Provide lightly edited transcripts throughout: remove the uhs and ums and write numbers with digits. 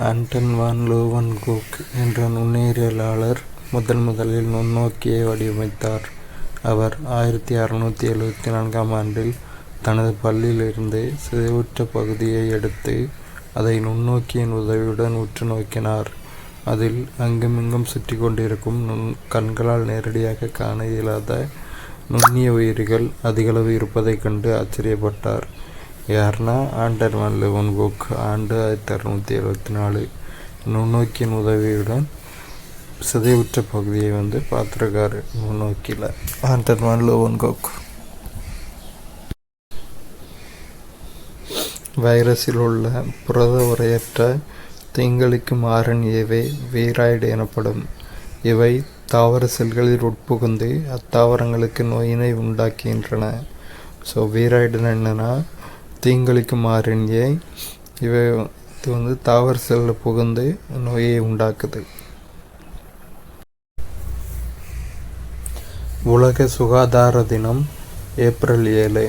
ஆண்டன் வான் லோவன்கோக் என்ற நுண்ணுயிரியலாளர் முதலில் நுண்ணோக்கியை வடிவமைத்தார். அவர் 1674ஆம் ஆண்டில் தனது பல்லிலிருந்து சிதைவுற்ற பகுதியை எடுத்து அதை நுண்ணோக்கியின் உதவியுடன் உற்று நோக்கினார். அதில் அங்குமிங்கும் சுற்றி கொண்டிருக்கும் கண்களால் நேரடியாக காண இயலாத நுண்ணிய உயிரிகள் அதிகளவு இருப்பதைக் கண்டு ஆச்சரியப்பட்டார். யார்னா ஆண்டன் வான் லெவன்கோக் 1674 நுண்ணோக்கியின் உதவியுடன் சிதைவுற்ற பகுதியை பார்த்துருக்காரு நுண்ணோக்கியில். ஆண்டன் வான் லெவன்கோக் வைரஸில் உள்ள புரத உரையற்ற தீங்களிக்கும் RNAவே வீராய்டு எனப்படும். இவை தாவர செல்களில் உட்புகுந்து அத்தாவரங்களுக்கு நோயினை உண்டாக்குகின்றன. வீராய்டுன்னு என்னென்னா தீங்களிக்கும் RNA. இது தாவர செல்லில் புகுந்து நோயை உண்டாக்குது. உலக சுகாதார தினம் ஏப்ரல் 7.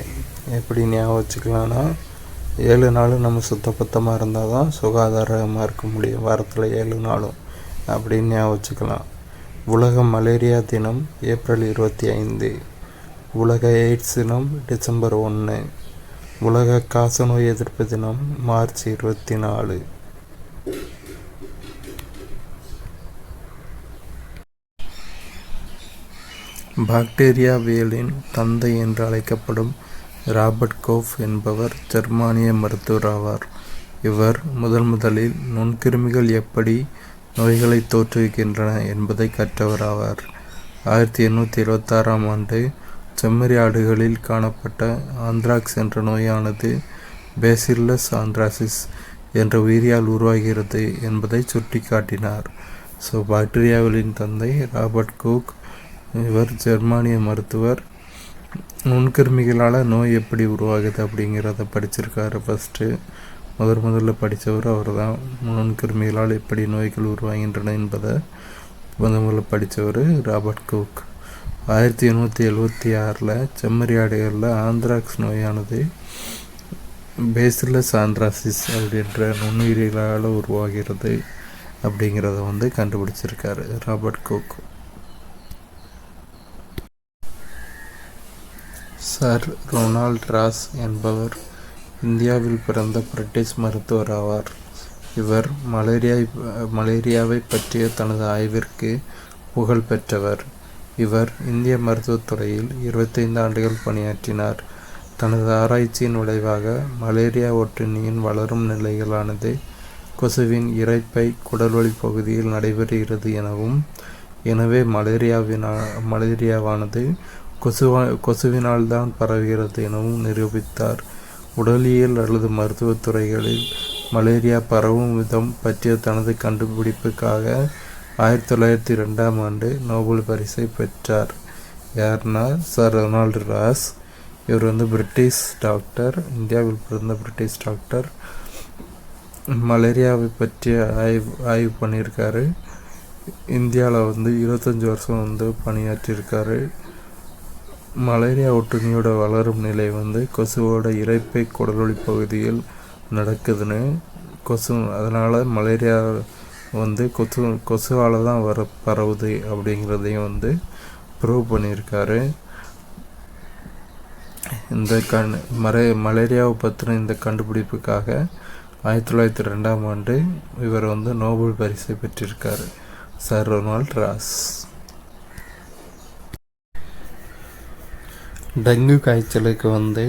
எப்படி ஞாபகம் வச்சுக்கலான்னா 7 நாளும் நம்ம சுத்தபத்தமாக இருந்தால் தான் சுகாதாரமாக இருக்க முடியும். வாரத்தில் 7 நாளும் அப்படின்னு ஞாபகம் வச்சுக்கலாம். உலக மலேரியா தினம் ஏப்ரல் 25. உலக எய்ட்ஸ் தினம் டிசம்பர் 1. உலக காசநோய் எதிர்ப்பு தினம் மார்ச் 24. பாக்டீரியாவியலின் தந்தை என்று அழைக்கப்படும் ராபர்ட் கோஃப் என்பவர் ஜெர்மானிய மருத்துவர் ஆவார். இவர் முதலில் நுண்கிருமிகள் எப்படி நோய்களை தோற்றுவிக்கின்றன என்பதை கற்றவர் ஆவார். 1876ஆம் ஆண்டு செம்மறி ஆடுகளில் காணப்பட்ட ஆந்த்ராக்ஸ் என்ற நோயானது பேசில்லஸ் ஆந்த்ராசிஸ் என்ற உயிரியால் உருவாகிறது என்பதை சுட்டி காட்டினார். பாக்டீரியாவின் தந்தை ராபர்ட் கோக். இவர் ஜெர்மானிய மருத்துவர். நுண்கிருமிகளால் நோய் எப்படி உருவாகுது அப்படிங்கிறத படிச்சிருக்காரு. ஃபஸ்ட்டு முதல்ல படித்தவர் அவர் தான். நுண்கிருமிகளால் எப்படி நோய்கள் உருவாகின்றன என்பதை முதல்ல படித்தவர் ராபர்ட் கோக். 1876 செம்மறி ஆடுகளில் ஆந்த்ராக்ஸ் நோயானது பேசில்லஸ் ஆந்த்ராசிஸ் அப்படின்ற நுண்ணுயிரிகளால் உருவாகிறது அப்படிங்கிறத கண்டுபிடிச்சிருக்காரு Robert Koch. Sir Ronald Ross என்பவர் இந்தியாவில் பிறந்த பிரிட்டிஷ் மருத்துவர் ஆவார். இவர் மலேரியாவை பற்றிய தனது ஆய்விற்கு புகழ் பெற்றவர். இவர் இந்திய மருத்துவத்துறையில் 25 ஆண்டுகள் பணியாற்றினார். தனது ஆராய்ச்சியின் விளைவாக மலேரியா ஒட்டுண்ணியின் வளரும் நிலைகளானது கொசுவின் இரைப்பை குடல்வழி பகுதியில் நடைபெறுகிறது எனவும், எனவே மலேரியாவானது கொசுவினால் தான் பரவுகிறது எனவும் நிரூபித்தார். உடலியல் அல்லது மருத்துவத்துறைகளில் மலேரியா பரவும் விதம் பற்றிய தனது கண்டுபிடிப்புக்காக 1902ஆம் ஆண்டு நோபல் பரிசை பெற்றார். யார்னா சர் ரொனால்டு ராஸ். இவர் பிரிட்டிஷ் டாக்டர், இந்தியாவில் பிறந்த பிரிட்டிஷ் டாக்டர். மலேரியாவை பற்றிய ஆய்வு பண்ணியிருக்காரு. இந்தியாவில் 25 வருஷம் பணியாற்றியிருக்காரு. மலேரியா ஒட்டுண்ணியோட வளரும் நிலை கொசுவோட இரைப்பை குடல்வழி பகுதியில் நடக்குதுன்னு அதனால் மலேரியா கொசுவால் தான் பரவுது அப்படிங்கிறதையும் ப்ரூவ் பண்ணியிருக்காரு. இந்த மலேரியாவை பற்றின இந்த கண்டுபிடிப்புக்காக 1902ஆம் ஆண்டு இவர் நோபல் பரிசை பெற்றிருக்காரு. Sir Ronald Ross. டெங்கு காய்ச்சலுக்கு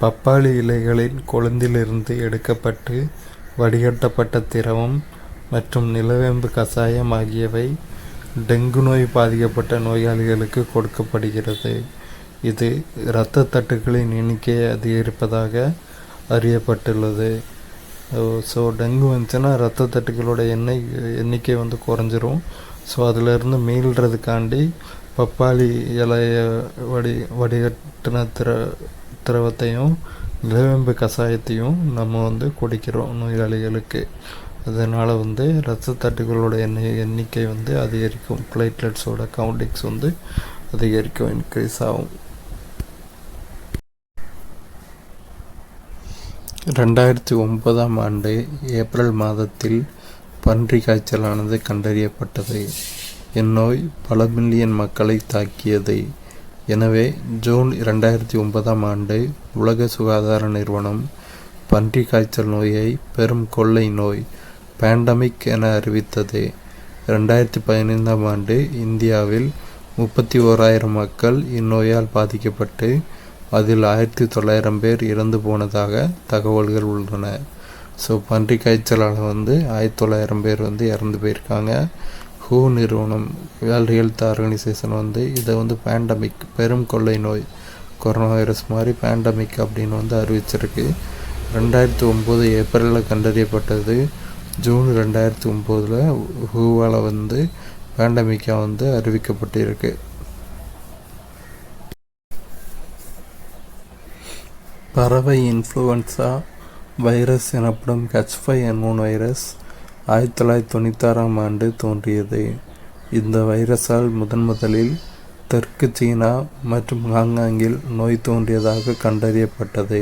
பப்பாளி இலைகளின் கொழுந்திலிருந்து எடுக்கப்பட்டு வடிகட்டப்பட்ட திரவம் மற்றும் நிலவேம்பு கஷாயம் ஆகியவை டெங்கு நோய் பாதிக்கப்பட்ட நோயாளிகளுக்கு கொடுக்கப்படுகிறது. இது இரத்த தட்டுக்களின் எண்ணிக்கையை அதிகரிப்பதாக அறியப்பட்டுள்ளது. டெங்கு வந்துச்சுன்னா இரத்த தட்டுக்களோட எண்ணிக்கை குறைஞ்சிரும். அதிலிருந்து மீள்றதுக்காண்டி பப்பாளி இலையை வடிகட்டின திரவத்தையும் நிலவேம்பு கஷாயத்தையும் நம்ம குடிக்கிறோம் நோயாளிகளுக்கு. அதனால் இரத்த தட்டுகளோட எண்ணிக்கை அதிகரிக்கும். பிளேட்லெட்ஸோட கவுண்டிங்ஸ் அதிகரிக்கும், இன்க்ரீஸ் ஆகும். 2009ஆம் ஆண்டு ஏப்ரல் மாதத்தில் பன்றி காய்ச்சலானது கண்டறியப்பட்டது. இந்நோய் பல மில்லியன் மக்களை தாக்கியது. எனவே ஜூன் 2009 உலக சுகாதார நிறுவனம் பன்றி காய்ச்சல் நோயை பெரும் கொள்ளை நோய் பேண்டமிக் என அறிவித்தது. 2015 இந்தியாவில் 31,000 மக்கள் இந்நோயால் பாதிக்கப்பட்டு அதில் 1900 பேர் இறந்து போனதாக தகவல்கள் உள்ளன. ஸோ பன்றி காய்ச்சலால் 1900 பேர் இறந்து போயிருக்காங்க. ஹூ நிறுவனம், வேர்ல்டு ஹெல்த் ஆர்கனைசேஷன் இதை பேண்டமிக் பெரும் கொள்ளை நோய், கொரோனா வைரஸ் மாதிரி பேண்டமிக் அப்படின்னு அறிவிச்சிருக்கு. 2009 ஏப்ரலில் கண்டறியப்பட்டது. ஜூன் 2009 ஹூவால் பேண்டமிக்காக அறிவிக்கப்பட்டிருக்கு. பறவை இன்ஃப்ளூயன்சா வைரஸ் எனப்படும் H5N1 வைரஸ் 1996 தோன்றியது. இந்த வைரஸால் முதலில் தெற்கு சீனா மற்றும் ஹாங்காங்கில் நோய் தோன்றியதாக கண்டறியப்பட்டது.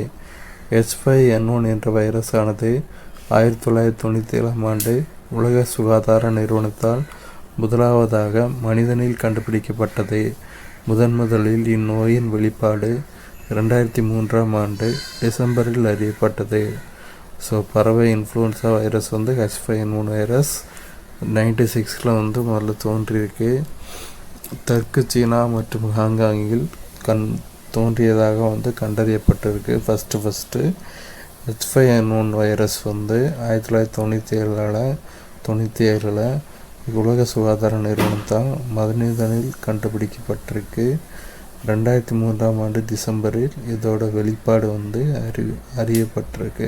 H5N1 என்ற வைரஸானது 1997 உலக சுகாதார நிறுவனத்தால் முதலாவதாக மனிதனில் கண்டுபிடிக்கப்பட்டது. முதலில் இந்நோயின் வெளிப்பாடு 2003 டிசம்பரில் அறியப்பட்டது. ஸோ பறவை இன்ஃப்ளூயன்சா வைரஸ் H5N1 வைரஸ் 96 முதல்ல தோன்றியிருக்கு. தெற்கு சீனா மற்றும் ஹாங்காங்கில் தோன்றியதாக கண்டறியப்பட்டிருக்கு. ஃபஸ்ட்டு H5N1 வைரஸ் 1997 உலக சுகாதார நிறுவனத்தால் மனிதனில் கண்டுபிடிக்கப்பட்டிருக்கு. 2003 டிசம்பரில் இதோட வெளிப்பாடு அறியப்பட்டிருக்கு.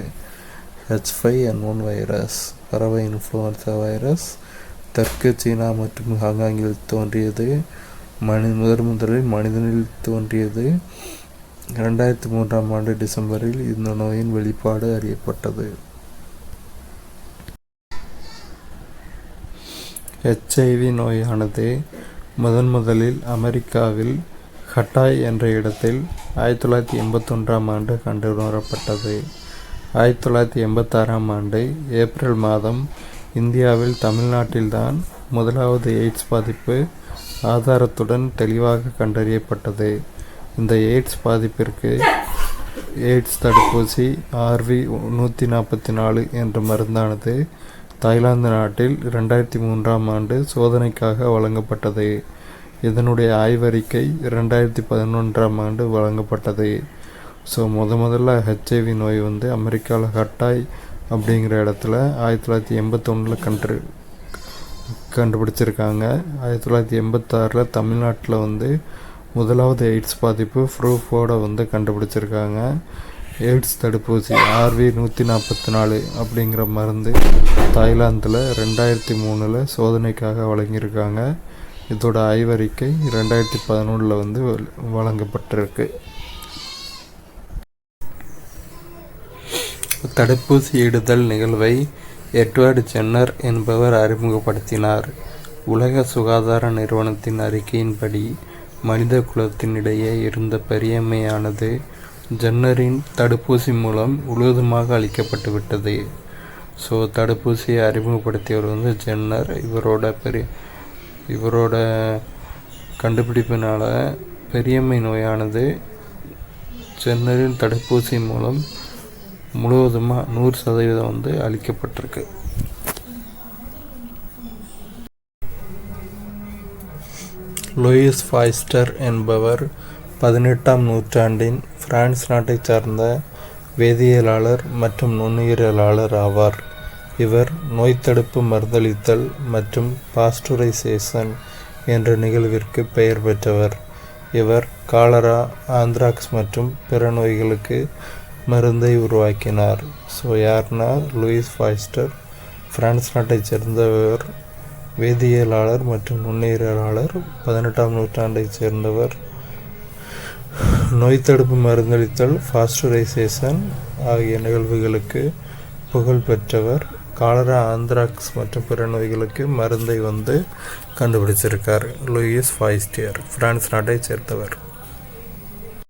H5N1 வைரஸ் பறவை இன்ஃப்ளூயன்சா வைரஸ் தெற்கு சீனா மற்றும் ஹாங்காங்கில் தோன்றியது. முதலில் மனிதனில் தோன்றியது. 2003 டிசம்பரில் இந்த நோயின் வெளிப்பாடு அறியப்பட்டது. HIV நோயானது முதலில் அமெரிக்காவில் ஹட்டாய் என்ற இடத்தில் 1981 கண்டுணரப்பட்டது. 1986 ஏப்ரல் மாதம் இந்தியாவில் தமிழ்நாட்டில்தான் முதலாவது எய்ட்ஸ் பாதிப்பு ஆதாரத்துடன் தெளிவாக கண்டறியப்பட்டது. இந்த எய்ட்ஸ் பாதிப்பிற்கு எய்ட்ஸ் தடுப்பூசி RV-144 என்ற மருந்தானது தாய்லாந்து நாட்டில் 2003 சோதனைக்காக வழங்கப்பட்டது. இதனுடைய ஆய்வறிக்கை 2011 வழங்கப்பட்டது. ஸோ முதல்ல HIV நோய் அமெரிக்காவில் ஹட்டாய் அப்படிங்கிற இடத்துல 1981 கண்டுபிடிச்சிருக்காங்க. 1986 தமிழ்நாட்டில் முதலாவது எய்ட்ஸ் பாதிப்பு ப்ரூஃபோட கண்டுபிடிச்சிருக்காங்க. எய்ட்ஸ் தடுப்பூசி RV-144 அப்படிங்கிற மருந்து தாய்லாந்தில் 2003 சோதனைக்காக வழங்கியிருக்காங்க. இதோட ஆய்வறிக்கை 2011 வழங்கப்பட்டிருக்கு. தடுப்பூசி இடுதல் நிகழ்வை எட்வர்ட் ஜென்னர் என்பவர் அறிமுகப்படுத்தினார். உலக சுகாதார நிறுவனத்தின் அறிக்கையின்படி மனித குலத்தினிடையே இருந்த பெரியம்மையானது ஜென்னரின் தடுப்பூசி மூலம் முழுவதுமாக அளிக்கப்பட்டு விட்டது. ஸோ தடுப்பூசியை அறிமுகப்படுத்தியவர் ஜென்னர். இவரோட கண்டுபிடிப்பினால் பெரியம்மை நோயானது ஜென்னரின் தடுப்பூசி மூலம் முழுவதுமாக 100% அளிக்கப்பட்டிருக்கு. லூயிஸ் பாஸ்டர் என்பவர் 18ஆம் நூற்றாண்டின் பிரான்ஸ் நாட்டைச் சார்ந்த வேதியியலாளர் மற்றும் நுண்ணுயிரியலாளர் ஆவார். இவர் நோய் தடுப்பு மருந்தளித்தல் மற்றும் பாஸ்டுரைசேஷன் என்ற நிகழ்விற்கு பெயர் பெற்றவர். இவர் காலரா, ஆந்த்ராக்ஸ் மற்றும் பிற நோய்களுக்கு மருந்தை உருவாக்கினார். ஸோ யார்னா லூயிஸ் பாஸ்டர், பிரான்ஸ் நாட்டைச் சேர்ந்தவர், வேதியியலாளர் மற்றும் நுண்ணுயிரியலாளர், 18ஆம் நூற்றாண்டைச் சேர்ந்தவர். நோய் தடுப்பு மருந்தளித்தல், பாஸ்டுரைசேஷன் ஆகிய நிகழ்வுகளுக்கு புகழ் பெற்றவர். காலரா, ஆந்த்ராக்ஸ் மற்றும் பிற நோய்களுக்கு மருந்தை கண்டுபிடிச்சிருக்கார். லூயிஸ் பாஸ்டியர் பிரான்ஸ் நாட்டைச் சேர்ந்தவர்.